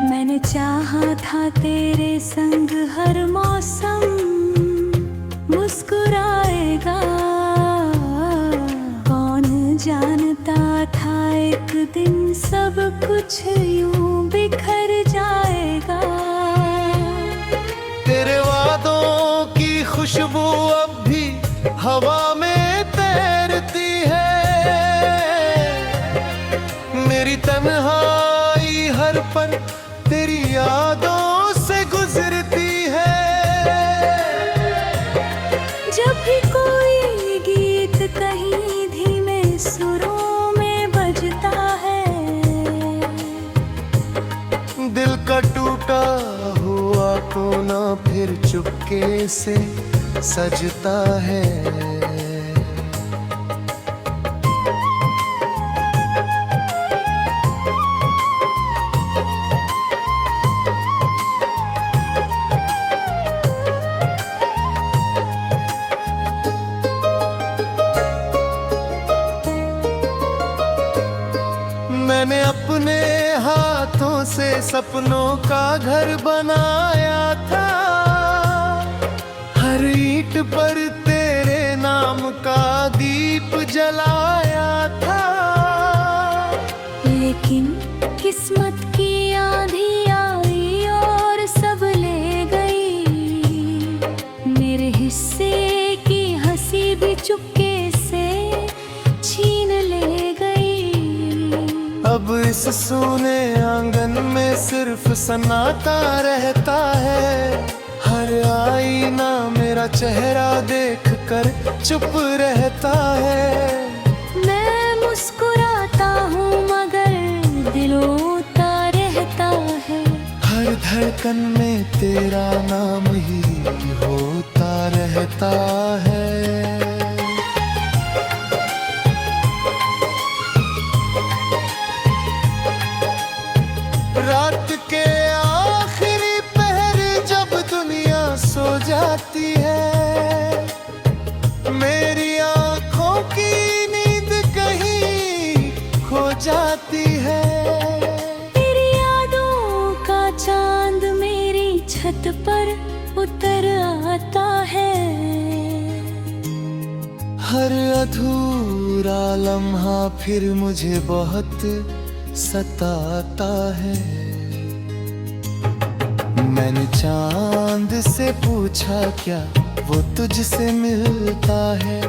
मैंने चाहा था तेरे संग हर मौसम मुस्कुराएगा। कौन जानता था एक दिन सब कुछ यूं बिखर जाएगा। तेरे वादों की खुशबू अब भी हवा में तैरती है। मेरी तन्हाई हर पल तेरी यादों से गुजरती है। जब भी कोई गीत कहीं धीमे सुरों में बजता है, दिल का टूटा हुआ कोना फिर चुपके से सजता है। मैंने अपने हाथों से सपनों का घर बनाया था। हर ईंट पर तेरे नाम का दीप जलाया था। लेकिन किस्मत की आंधी आई और सब ले गई। मेरे हिस्से की हंसी भी चुपके से छीन ले गई। अब इस सूने आंगन में सिर्फ सन्नाटा रहता है। हर आईना मेरा चेहरा देख कर चुप रहता है। मैं मुस्कुराता हूँ मगर दिल रोता रहता है। हर धड़कन में तेरा नाम ही होता रहता है। रात के आखिरी पहर जब दुनिया सो जाती है, मेरी आंखों की नींद कहीं खो जाती है। तेरी यादों का चांद मेरी छत पर उतर आता है। हर अधूरा लम्हा फिर मुझे बहुत सताता है। मैंने चांद से पूछा क्या वो तुझसे मिलता है।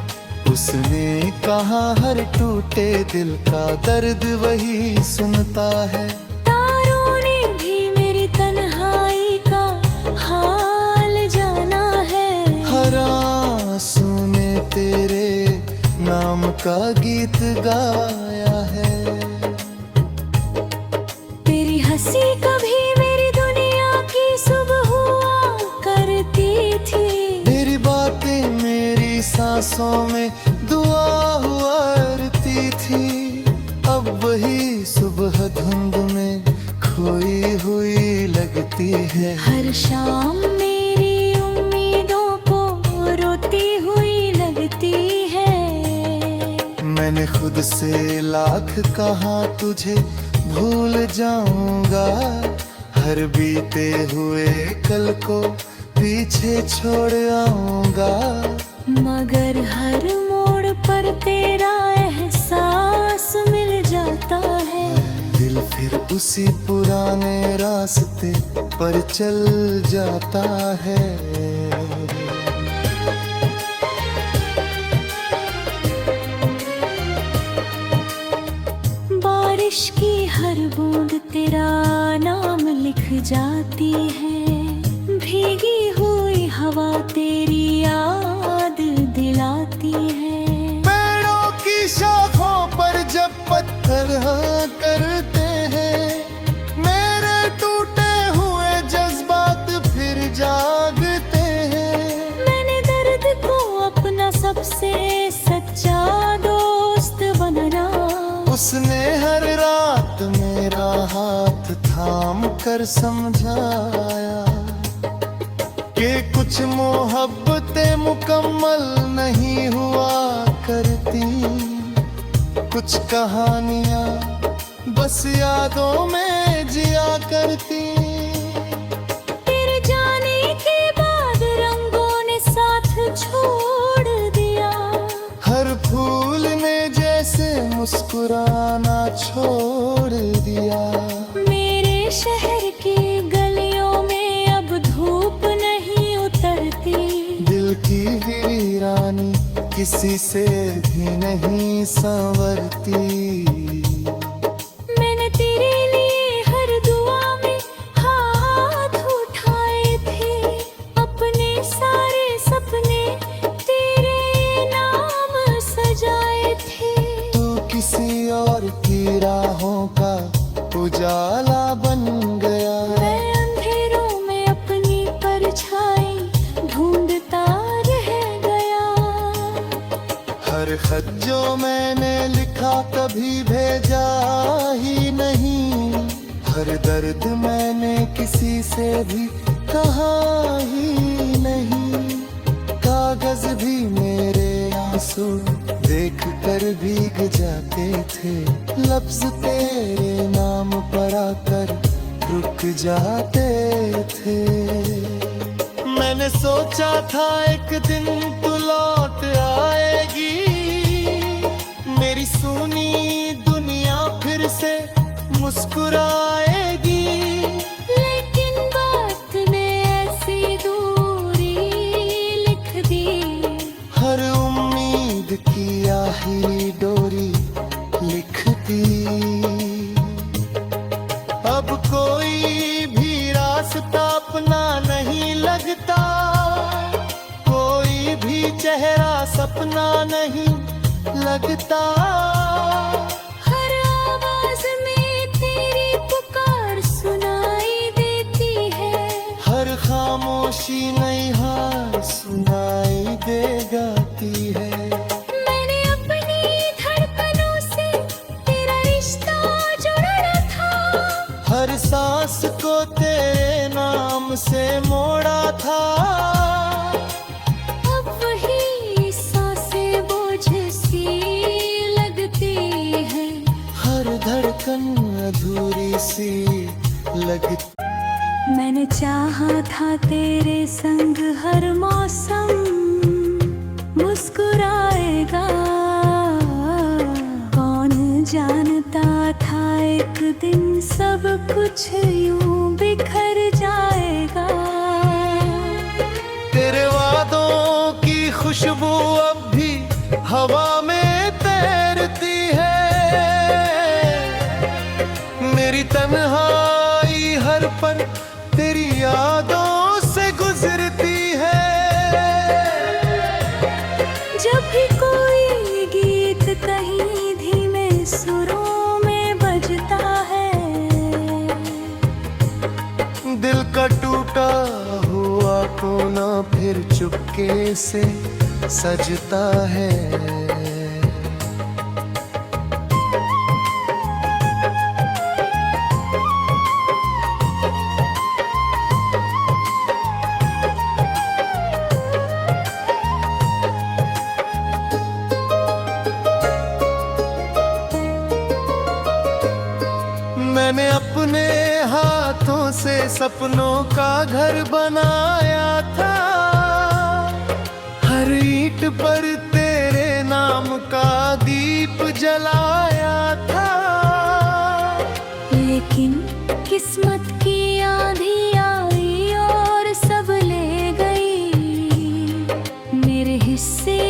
उसने कहा हर टूटे दिल का दर्द वही सुनता है। तारों ने भी मेरी तन्हाई का हाल जाना है। हर आंसू ने तेरे नाम का गीत गाया है। तेरी हंसी कभी मेरी दुनिया की सुबह हुआ करती थी। तेरी बातें मेरी सांसों में दुआ हुआ करती थी। अब वही सुबह धुंध में खोई हुई लगती है। हर शाम मेरी उम्मीदों को रोती हुई लगती है। मैंने खुद से लाख कहा तुझे भूल जाऊंगा। हर बीते हुए कल को पीछे छोड़ आऊंगा। मगर हर मोड़ पर तेरा एहसास मिल जाता है। दिल फिर उसी पुराने रास्ते पर चल जाता है। बारिश की हर बूंद तेरा नाम लिख जाती है। भीगी हुई हवा तेरी याद दिलाती है। पेड़ों की शाखों पर जब पत्थर हाँ करते हैं, मेरे टूटे हुए जज्बात फिर जागते हैं। मैंने दर्द को अपना सबसे सच्चा दोस्त बनाना। उसने हर रात मेरा हाथ थाम कर समझाया कि कुछ मोहब्बतें मुकम्मल नहीं हुआ करती। कुछ कहानियां बस यादों में जिया करती। मुस्कुराना छोड़ दिया। मेरे शहर की गलियों में अब धूप नहीं उतरती। दिल की वीरानी किसी से भी नहीं संवरती। मैंने तेरे लिए हर दुआ में हाथ उठाए थे। अपने सारे सपने तेरे नाम सजाए थे। तू किसी और की राहों का उजाला बन गया। मैं अंधेरों में अपनी परछाई ढूंढता रह गया। हर खत जो मैंने लिखा कभी भेजा ही नहीं। हर दर्द मैंने किसी से भी कहा ही नहीं। कागज भी मेरे आंसू देख कर भीग जाते थे। लफ्ज तेरे नाम पर आकर रुक जाते थे। मैंने सोचा था एक दिन तू लौट आएगी। मेरी सुनी दुनिया फिर से मुस्कुराएगी। लेकिन बात ने ऐसी दूरी लिख दी। हर उम्मीद की आखिरी डोरी लिख दी। अब कोई भी रास्ता अपना नहीं लगता। कोई भी चेहरा सपना नहीं लगता। हर आवाज में तेरी पुकार सुनाई देती है। हर खामोशी नई हार सुनाई दे गाती है। मैंने अपनी धड़कनों से तेरा रिश्ता जोड़ा था। हर सांस को तेरे नाम से मोड़ा था। अब वही सांसें बोझ सी लगती है। हर धड़कन अधूरी सी लगती। मैंने चाहा था तेरे संग हर मौसम मुस्कुराएगा। कौन जानता था एक दिन सब कुछ यूं बिखर जाएगा। तेरे वादों की खुशबू अब भी हवा में तैरती है। मेरी तन्हाई हर पल तेरी यादों से गुजरती है। जब भी कोई गीत कहीं धीमे सुरों में बजता है। दिल का टूटा हुआ कोना फिर चुपके से सजता है। मैंने अपने हाथों से सपनों का घर बनाया था। हर ईंट पर तेरे नाम का दीप जलाया था। लेकिन किस्मत की आंधी आई और सब ले गई। मेरे हिस्से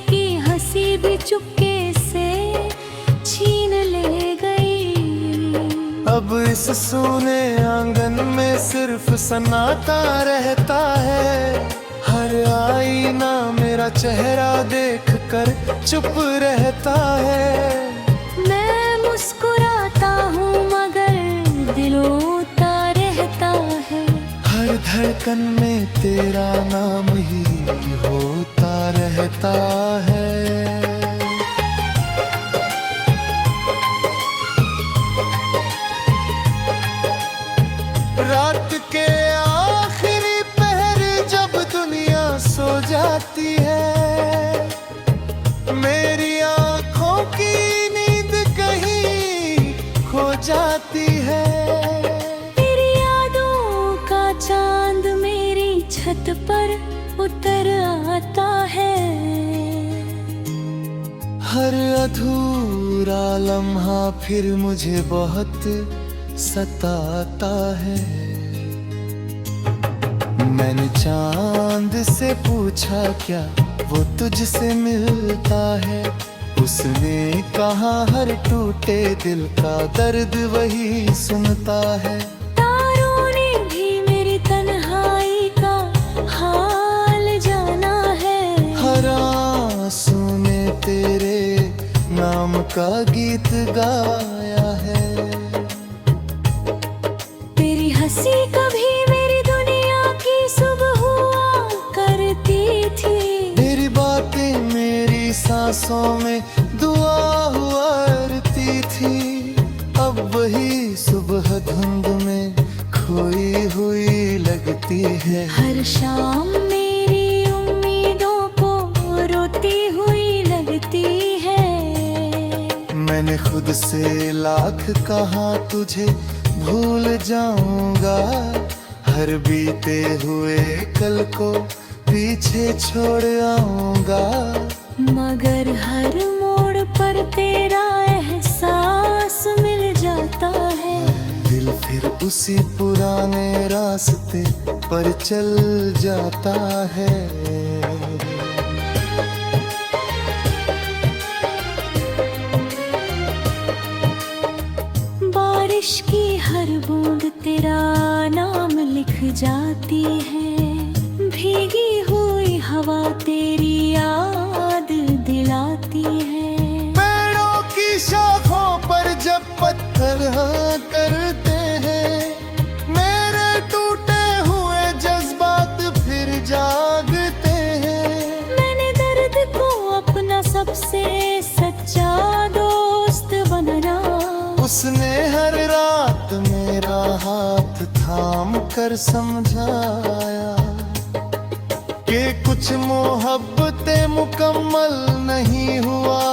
की हंसी भी चुपके से छीन ले गई। अब इस सूने आंगन में सिर्फ सन्नाटा रहता है। हर आईना मेरा चेहरा देख कर चुप रहता है। मैं मुस्कुराता हूँ मगर दिल रोता रहता है। हर धड़कन में तेरा नाम ही होता रहता है। रात के आखिरी पहर जब दुनिया सो जाती है। मेरी आंखों की नींद कहीं खो जाती है। तेरी यादों का चांद मेरी छत पर उतर आता है। फिर मुझे बहुत सताता है। मैंने चांद से पूछा क्या वो तुझसे मिलता है, उसने कहा हर टूटे दिल का दर्द वही सुनता है। तारों ने भी मेरी तन्हाई का हाल जाना है, हर आंसू ने तेरे नाम का गीत गाया है। तेरी हंसी कभी मेरी दुनिया की सुबह हुआ करती थी, तेरी बातें मेरी सांसों में दुआ हुआ करती थी। अब वही सुबह धुंध में खोई हुई लगती है। हर शाम मेरी उम्मीदों को रोती हुई लगती है। मैंने खुद से लाख कहा तुझे भूल जाऊंगा, हर बीते हुए कल को पीछे छोड़ आऊंगा। मगर हर मोड़ पर तेरा एहसास मिल जाता है, दिल फिर उसी पुराने रास्ते पर चल जाता है। बारिश की हर बूंद तेरा नाम लिख जाती है, भीगी हुई हवा तेरी याद दिलाती है। पेड़ों की शाखों पर जब पत्थर हाँ करते हैं, मेरे टूटे हुए जज्बात फिर जागते हैं। मैंने दर्द को अपना सबसे सच्चा दोस्त बनाना, उसने हर रात मेरा हाथ थाम कर समझाया कि कुछ मोहब्बतें मुकम्मल नहीं हुआ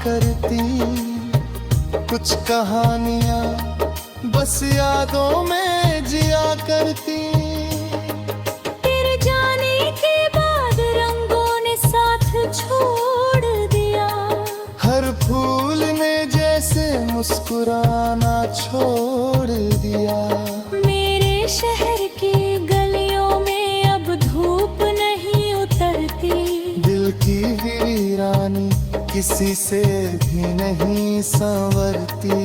करती, कुछ कहानियां बस यादों में जिया करती। तेरे जाने के बाद रंगों ने साथ छोड़ दिया, हर फूल ने जैसे मुस्कुराना छोड़ दिया। मेरे शहर की गलियों में अब धूप नहीं उतरती, दिल की वीरानी किसी से भी नहीं संवरती।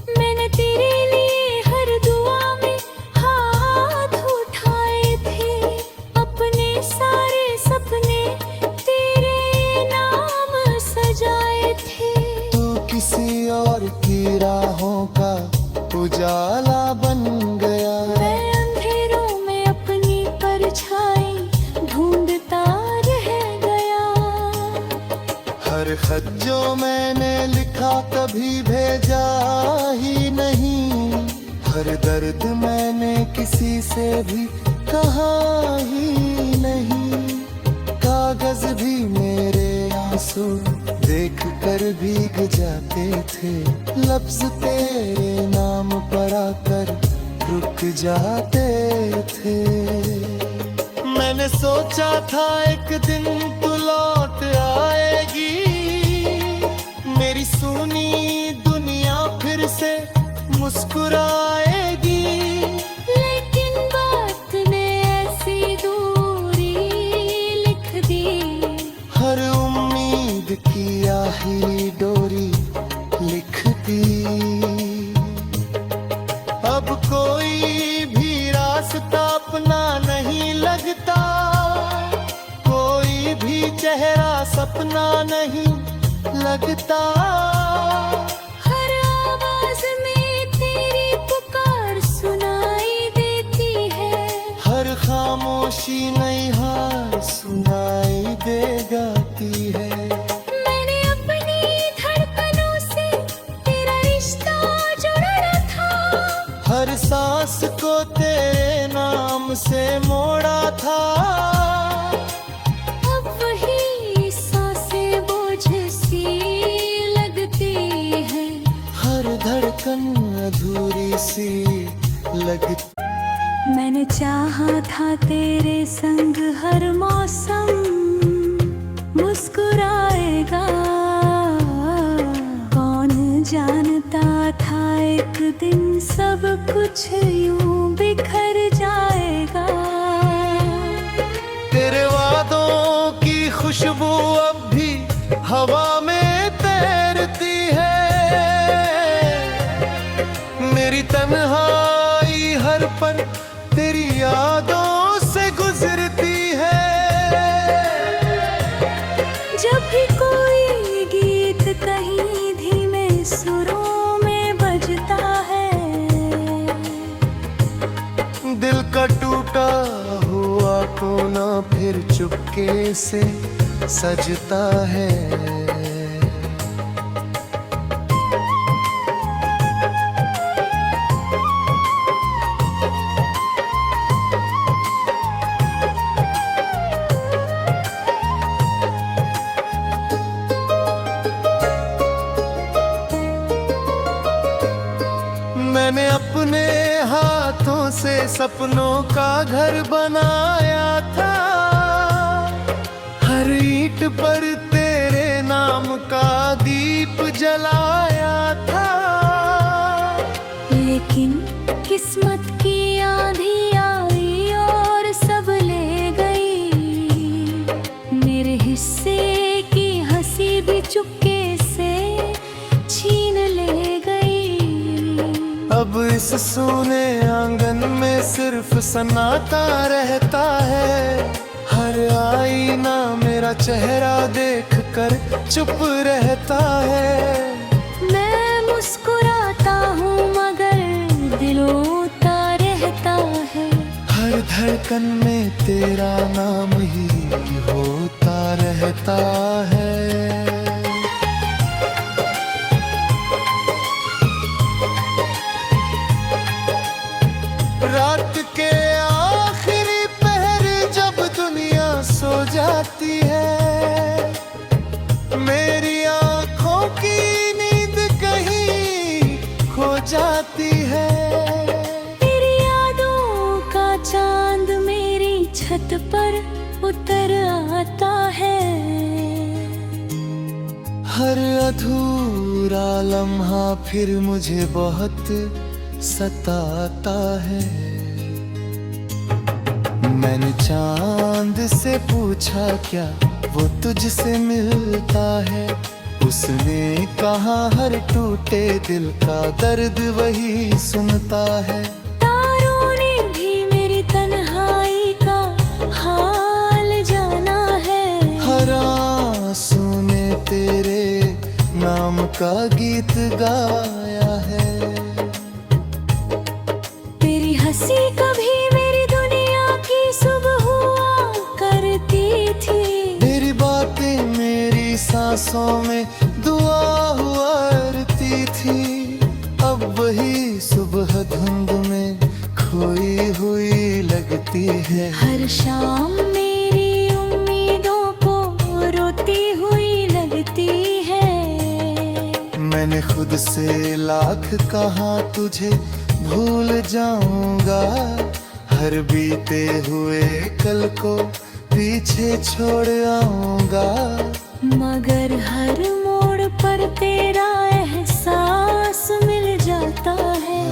मैंने तेरे लिए हर दुआ में हाथ उठाए थे, अपने सारे सपने तेरे नाम सजाए थे। तू किसी और की राहों का उजाला बन गया, मैं अंधेरों में अपनी परछाई ढूंढता रह गया। हर खत जो मैंने लिखा कभी भेजा ही नहीं, हर दर्द मैंने किसी से भी कहा ही नहीं। कागज भी मेरे आंसू देख कर भीग जाते थे, लफ्ज तेरे नाम पर आकर रुक जाते थे। मैंने सोचा था एक दिन तू लौट आएगी, मेरी सुनी दुनिया फिर से मुस्कुराएगी। लेकिन बात ने ऐसी दूरी लिख दी, हर उम्मीद की आखिरी डोरी लिख दी। अब कोई भी रास्ता अपना नहीं लगता, कोई भी चेहरा सपना नहीं लगता। हर आवाज में तेरी पुकार सुनाई देती है, हर खामोशी नई हार सुनाई दे गाती है। मैंने अपनी धड़कनों से तेरा रिश्ता जोड़ा था, हर सांस को तेरे नाम से मोड़ा था। अब वही सांसें बोझ सी लगती है, हर धड़कन अधूरी सी लगती। मैंने चाहा था तेरे संग हर मौसम मुस्कुराएगा, कौन जानता था एक दिन सब कुछ यूं बिखर जाएगा। तेरे वादों की खुशबू अब भी हवा में तैरती है। मेरी तन्हाई हर पल तेरी यादों से गुजरती है। जब भी कोई गीत कहीं धीमे सुरों में बजता है, दिल का टूटा हुआ कोना फिर चुपके से सजता है। मैंने अपने हाथों से सपनों का घर बनाया था। हर ईंट पर तेरे नाम का दीप जलाया था। लेकिन किस्मत की आंधी आई और सब ले गई। मेरे हिस्से की हंसी भी चुपके से छीन ले गई। अब इस सूने आंगन में सिर्फ सन्नाटा रहता है। हर आईना मेरा चेहरा देख कर चुप रहता है। मैं मुस्कुराता हूँ मगर दिल रोता रहता है। हर धड़कन में तेरा नाम ही होता रहता है। रात के आखिरी पहर जब दुनिया सो जाती है, मेरी आंखों की नींद कहीं खो जाती है। तेरी यादों का चांद मेरी छत पर उतर आता है। हर अधूरा लम्हा फिर मुझे बहुत सताता है। मैंने चांद से पूछा क्या वो तुझसे मिलता है। उसने कहा हर टूटे दिल का दर्द वही सुनता है। तारों ने भी मेरी तन्हाई का हाल जाना है। हर आंसू ने तेरे नाम का गीत गाया है। तेरी हंसी कभी मेरी दुनिया की सुबह हुआ करती थी। मेरी बातें मेरी सांसों में दुआ हुआ करती थी। अब वही सुबह धुंध में खोई हुई लगती है। हर शाम मेरी उम्मीदों को रोती हुई लगती है। मैंने खुद से लाख कहा तुझे भूल जाऊंगा। हर बीते हुए कल को पीछे छोड़ आऊंगा। मगर हर मोड़ पर तेरा एहसास मिल जाता है।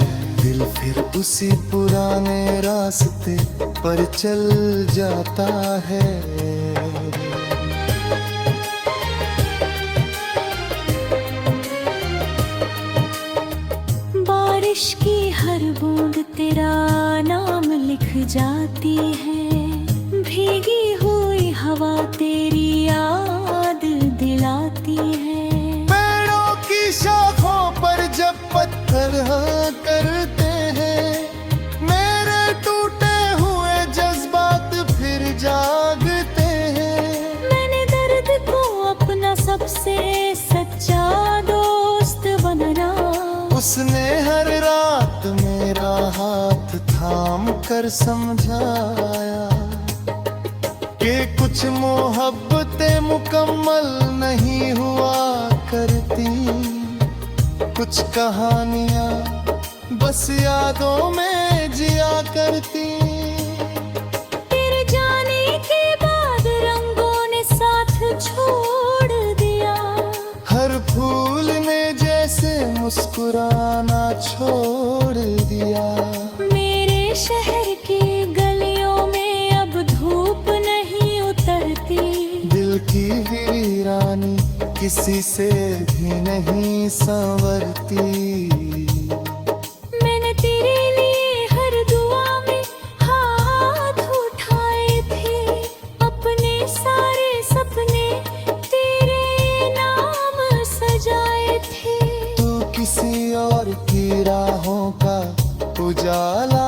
दिल फिर उसी पुराने रास्ते पर चल जाता है। बारिश की हर बूंद तेरा नाम लिख जाती है। भीगी हुई हवा तेरी याद दिलाती है। पेड़ों की शाखों पर जब पत्थर हाँ करते हैं, मेरे टूटे हुए जज्बात फिर जागते हैं। मैंने दर्द को अपना सबसे सच्चा दोस्त बनाना। उसने हर रात मेरा हाथ थाम कर समझाया कि कुछ मोहब्बतें मुकम्मल नहीं हुआ करती। कुछ कहानियां बस यादों में जिया करती। तेरे जाने के बाद रंगों ने साथ छोड़ दिया। हर फूल ने जैसे मुस्कुराना छोड़ दिया। मेरे शहर की गलियों में अब धूप नहीं उतरती। दिल की वीरानी किसी से भी नहीं संवरती। मैंने तेरे लिए हर दुआ में हाथ उठाए थे। अपने सारे सपने तेरे नाम सजाए थे। तू किसी और की राहों का उजाला